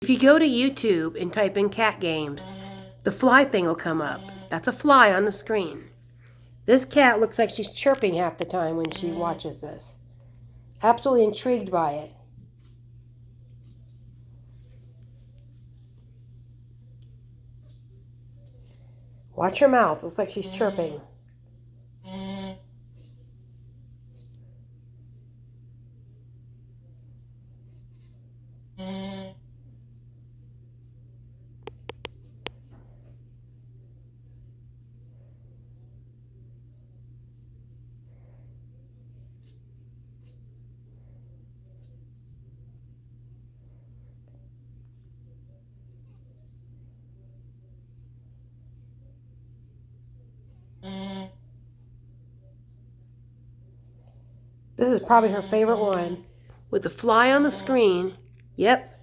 If you go to YouTube and type in cat games, the fly thing will come up. That's a fly on the screen. This cat looks like she's chirping half the time when she watches this. Absolutely intrigued by it. Watch her mouth. Looks like she's chirping. This is probably her favorite one. With the fly on the screen. Yep.